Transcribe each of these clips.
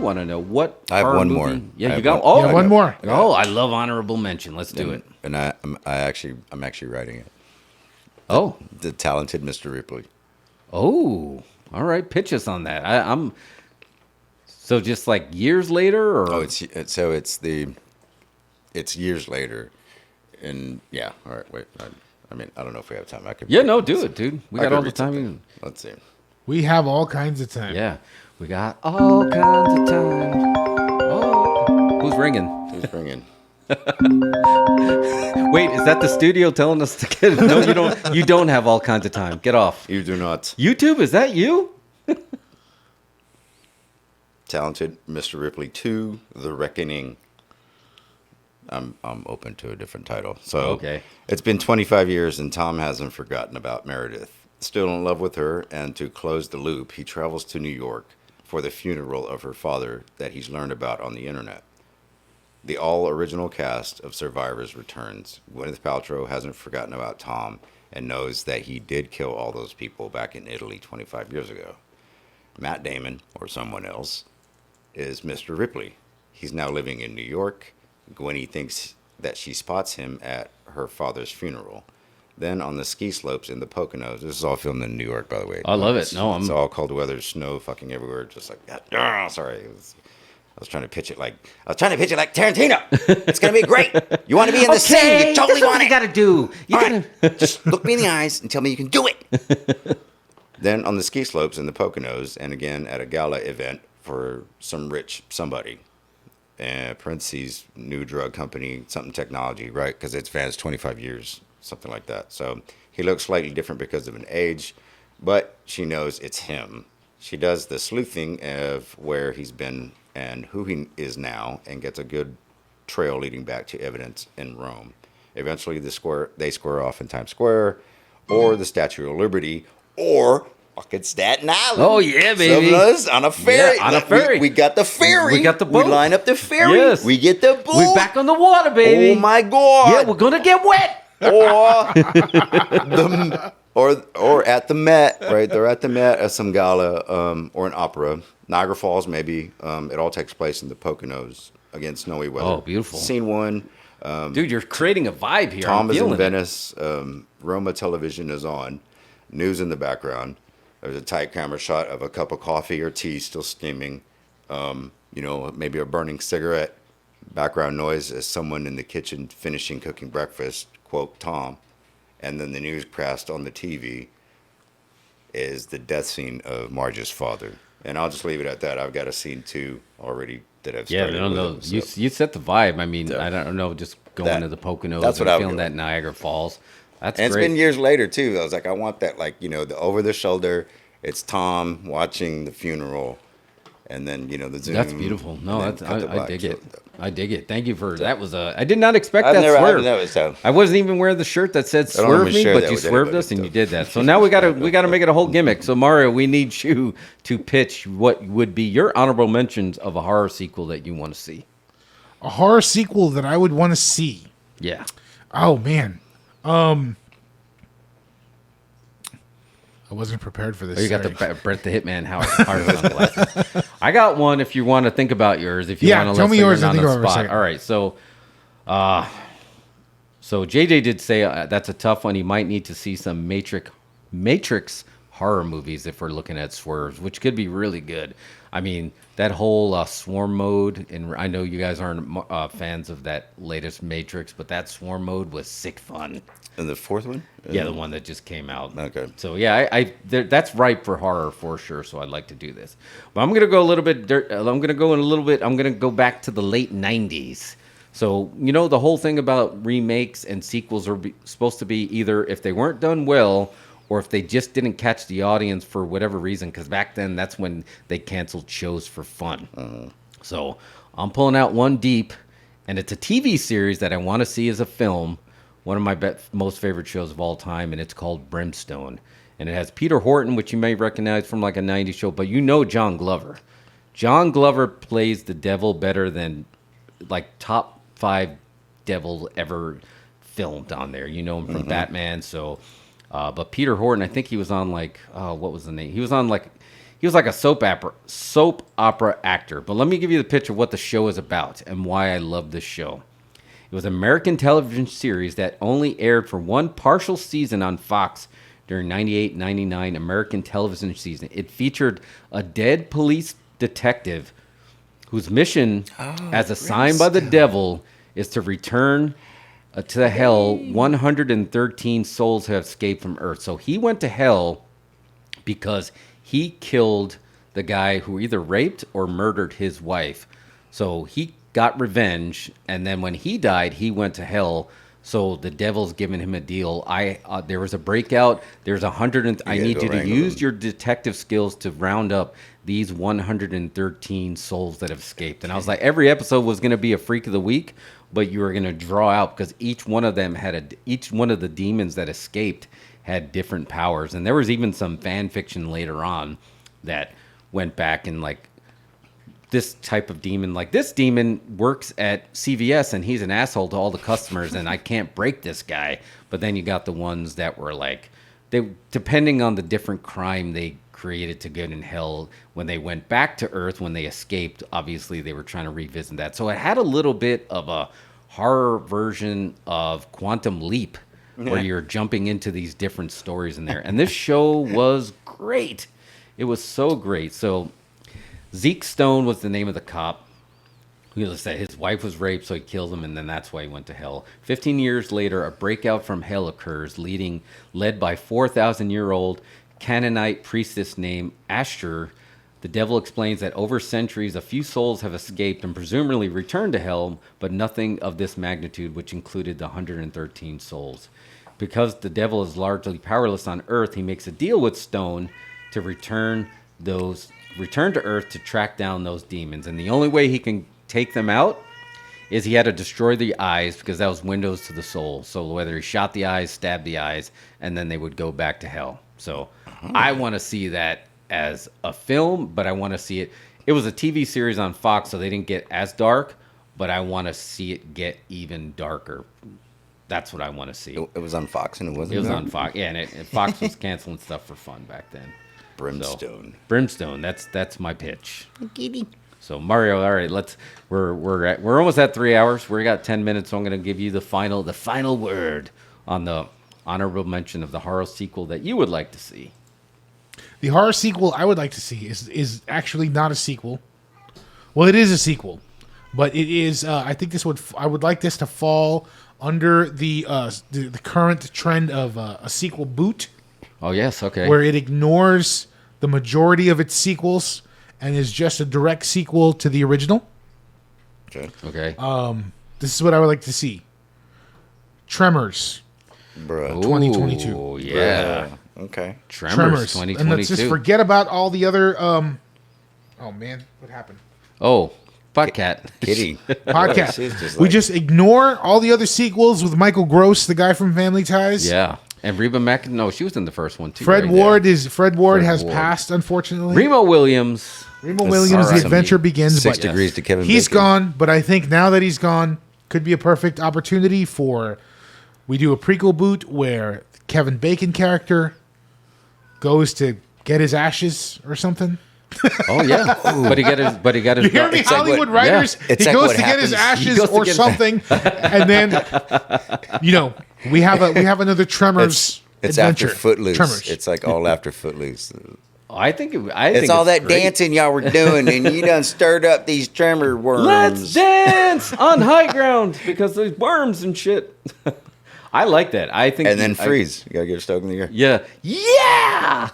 want to know. What I have horror one movie? more. Yeah, I you got. have one- Oh, Yeah, one more. Oh, I love honorable mention. Let's do it. And I'm actually writing it. Oh, The Talented Mr. Ripley. oh, all right. Pitch us on that. I'm. So just like years later, or Oh, it's years later, and yeah. All right, wait. I mean, I don't know if we have time. I could. yeah, no, do it, dude. We I got could all the read time. something. Let's see. We have all kinds of time. Yeah, we got all kinds of time. Oh, who's ringing? Who's bringing? Wait, is that the studio telling us to get? No, you don't. You don't have all kinds of time. Get off. You do not. YouTube, is that you? Talented Mr. Ripley 2, The Reckoning. I'm open to a different title. So Okay. It's been 25 years and Tom hasn't forgotten about Meredith. Still in love with her, and to close the loop, he travels to New York for the funeral of her father that he's learned about on the internet. The all-original cast of Survivors returns. Gwyneth Paltrow hasn't forgotten about Tom and knows that he did kill all those people back in Italy 25 years ago. Matt Damon, or someone else, is Mr. Ripley. He's now living in New York. Gwenny thinks that she spots him at her father's funeral. Then on the ski slopes in the Poconos, this is all filmed in New York, by the way. I love it. No, It's all cold weather, snow fucking everywhere, just like that. Oh, sorry. I was trying to pitch it like Tarantino. It's gonna be great. You want to be in the scene? You totally want it. You got to do. You All gotta... right, just look me in the eyes and tell me you can do it. Then on the ski slopes in the Poconos, and again at a gala event for some rich somebody. Parentheses, new drug company, something technology, right? Because it's advanced 25 years, something like that. So he looks slightly different because of an age, but she knows it's him. She does the sleuthing of where he's been and who he is now, and gets a good trail leading back to evidence in Rome. Eventually, they square off in Times Square, or the Statue of Liberty, or fucking Staten Island. Oh, yeah, baby. Some of us on a ferry. Yeah, on a ferry. We got the ferry. We got the boat. We line up the ferry. Yes. We get the boat. We're back on the water, baby. Oh my god. Yeah, we're gonna get wet. Or at the Met, right? They're at the Met at some gala, or an opera. Niagara Falls, maybe. It all takes place in the Poconos, again, snowy weather. Oh, beautiful. Scene one. Dude, you're creating a vibe here. Tom I'm is in feeling it. Venice. Roma television is on. News in the background. There's a tight camera shot of a cup of coffee or tea still steaming. Maybe a burning cigarette. Background noise as someone in the kitchen finishing cooking breakfast. Quote, Tom. And then the newscast on the TV is the death scene of Marge's father. And I'll just leave it at that. I've got a scene 2 already that I've Yeah, started. no, no. with him, You set the vibe. I mean, So, I don't know, just going to the Poconos that's what and I would feeling go. that Niagara Falls. That's And great. it's been years later, too. I was like, I want that, the over the shoulder. It's Tom watching the funeral. And then, the Zoom. That's beautiful. No, and then cut the I black. dig it. So, I dig it. Thank you for that. I did not expect I've that never swerve. never so. I wasn't even wearing the shirt that said I don't "swerve even me," share but that you with swerved anybody, us and so. you did that. So now we gotta make it a whole gimmick. So Mario, we need you to pitch what would be your honorable mentions of a horror sequel that you want to see. A horror sequel that I would want to see. Yeah. Oh man. I wasn't prepared for this. Oh, you got sorry. the Brett the Hitman Howard sunglasses. I got one. If you want to think about yours, if you Yeah, want to tell me yours on and the think about it for a spot. second. All right, so JJ did say that's a tough one. He might need to see some Matrix horror movies if we're looking at swerves, which could be really good. I mean, that whole swarm mode, and I know you guys aren't fans of that latest Matrix, but that swarm mode was sick fun. And the fourth one? Yeah, the one that just came out. Okay. So yeah, that's ripe for horror for sure. So I'd like to do this, but I'm gonna go a little bit. I'm gonna go back to the late '90s. So the whole thing about remakes and sequels are supposed to be either if they weren't done well, or if they just didn't catch the audience for whatever reason. Because back then, that's when they canceled shows for fun. So I'm pulling out one deep, and it's a TV series that I want to see as a film. One of my most favorite shows of all time, and it's called Brimstone. And it has Peter Horton, which you may recognize from like a 90s show, but John Glover. John Glover plays the devil better than like top 5 devil ever filmed on there. You know him from Batman. So, but Peter Horton, I think he was on like, what was the name? He was on like, He was like a soap opera actor. But let me give you the picture of what the show is about and why I love this show. It was an American television series that only aired for one partial season on Fox during 98-99 American television season. It featured a dead police detective whose mission, as assigned by the devil, is to return to the hell 113 souls have escaped from Earth. So he went to hell because he killed the guy who either raped or murdered his wife. So he got revenge, and then when he died, he went to hell. So the devil's giving him a deal. There was a breakout. There's 100. I need you to use your detective skills to round up these 113 souls that have escaped. And I was like, every episode was going to be a freak of the week, but you were going to draw out because each one of them each one of the demons that escaped had different powers. And there was even some fan fiction later on that went back and like, this type of demon, like this demon works at CVS and he's an asshole to all the customers and I can't break this guy. But then you got the ones that were like, they, depending on the different crime they created to good and hell, when they went back to Earth, when they escaped, obviously they were trying to revisit that. So it had a little bit of a horror version of Quantum Leap where you're jumping into these different stories in there. And this show was great. It was so great. So Zeke Stone was the name of the cop. He said his wife was raped, so he killed him, and then that's why he went to hell. 15 years later, a breakout from hell occurs, led by 4,000-year-old Canaanite priestess named Ashur. The devil explains that over centuries, a few souls have escaped and presumably returned to hell, but nothing of this magnitude, which included the 113 souls. Because the devil is largely powerless on Earth, he makes a deal with Stone to return to Earth to track down those demons. And the only way he can take them out is he had to destroy the eyes because that was windows to the soul. So whether he shot the eyes, stabbed the eyes, and then they would go back to hell. So I want to see that as a film, but I want to see it. It was a TV series on Fox, so they didn't get as dark, but I want to see it get even darker. That's what I want to see. It was on Fox, and it wasn't. It was on Fox, yeah, and Fox was canceling stuff for fun back then. Brimstone. So, Brimstone. That's my pitch. So Mario, all right, we're almost at 3 hours. We got 10 minutes, so I'm going to give you the final word on the honorable mention of the horror sequel that you would like to see. The horror sequel I would like to see is actually not a sequel. Well, it is a sequel, but it is. I think I would like this to fall under the current trend of a sequel boot. Oh yes, okay. Where it ignores the majority of its sequels and is just a direct sequel to the original. Okay. This is what I would like to see. Tremors. Bruh. 2022. Oh yeah. Okay. Tremors 2022. And let's just forget about all the other. Oh man, what happened? Oh, Podcat. Kitty. Podcast. She's just We like- just ignore all the other sequels with Michael Gross, the guy from Family Ties. Yeah. And Reba No, she was in the first one too. Fred right Ward there. Fred Ward has Ward. passed, unfortunately. Remo Williams. Remo Williams, Sorry. the adventure begins. 6 But degrees to Kevin he's Bacon. gone, but I think now that he's gone, could be a perfect opportunity for we do a prequel boot where Kevin Bacon character goes to get his ashes or something. Oh yeah. But he got his You hear me, It's like Hollywood what- writers? yeah. It's He like goes what to get his happens- ashes goes to or get- something, and then we have another Tremors It's adventure. after Footloose. Tremors. It's like all after Footloose. I think It's all that great. dancing y'all were doing, and you done stirred up these tremor worms. Let's dance on high ground because there's worms and shit. I like that. I think And then freeze. You gotta get stoked in the air. Yeah.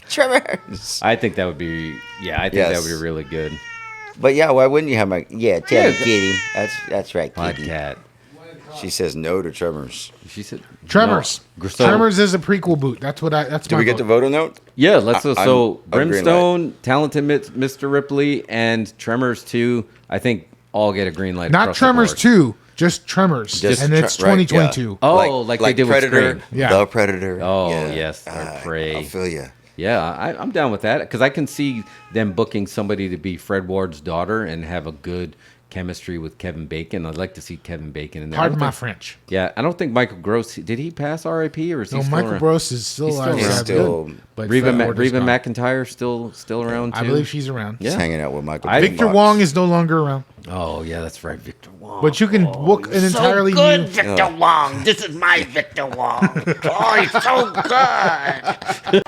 Tremors. I think that would be that would be really good. But yeah, why wouldn't you have my tell Yeah, Kitty? That's right, Kitty. Podcat. She says no to Tremors. She said Tremors. No. So- Tremors is a prequel boot. That's what I. That's Do my we get vote. the vote on that? Yeah, let's so I'm a green Brimstone, Talented Mr. Ripley, and Tremors 2, I think all get a green light. Not across the Tremors board. 2, just Tremors, Just and it's right, yeah. 2022. Oh, like they did with Predator. Scream. Yeah. The Predator. Oh, yeah. yes, or Prey. I feel you. Yeah, I'm down with that because I can see them booking somebody to be Fred Ward's daughter and have a good chemistry with Kevin Bacon. I'd like to see Kevin Bacon in there. Pardon I my don't think- French. Yeah, I don't think Michael Gross, did he pass RIP or is he No, still Michael around? Gross is still He's still alive. around. sadly. Still- But Reba, Fred Ward is Reba gone. McEntire still around too? I believe she's around. Yeah. He's hanging out with Michael. I- J. Victor Fox. Wong is no longer around. Oh, yeah, that's right. Victor Wong. But you can book an entirely good, new. Victor Wong. This is my Victor Wong. Oh, he's so good.